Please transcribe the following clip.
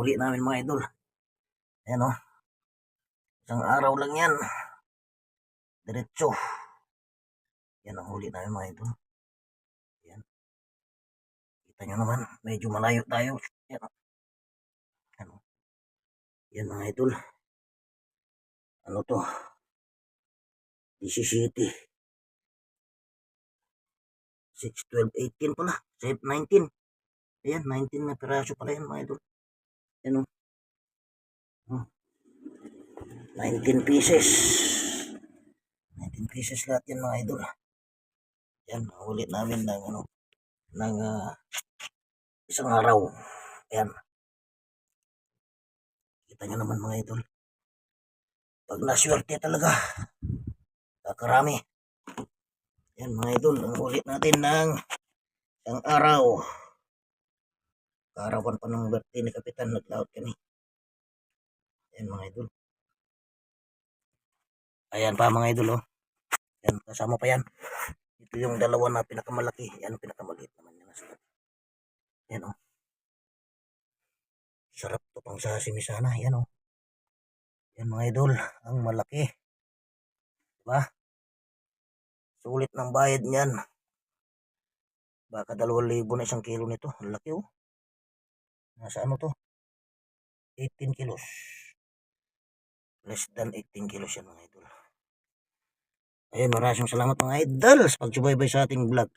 huli namin mga idol. Ayan o. Isang araw lang yan. Diretso. Yan ang huli namin mga idol. Yan. Kita nyo naman. Medyo malayo tayo. Yan o. Yan, yan mga idol. Ano to? 17. 6, 12, 18 pala. 19. Ayan, 19 na piraso pala yan mga idol. Yan o. 19 pieces. 19 pieces lahat yan mga idol. Yan, ulit namin ng isang araw. Yan. Kita nyo naman mga idol. Pag naswerte talaga, kakarami. Yan mga idol, ang ulit natin ng isang araw. Kaarawan pa ng birthday ni Kapitan, naglaot kami. Yan mga idol. Ayan pa mga idol oh. Yan, kasama pa yan. Ito yung dalawa na pinakamalaki. Yan, pinakamaliit naman yan. Yan oh. Sarap to pang sashimi sana. Yan oh. Yan mga idol, ang malaki. Diba? Sulit ng bayad niyan. Baka 2,000 na 1 kilo nito. Ang laki oh. Nasa ano to? 18 kilos. Less than 18 kilos yan mga idol. Ayun, maraming salamat mga idol sa pagsubaybay sa ating vlog.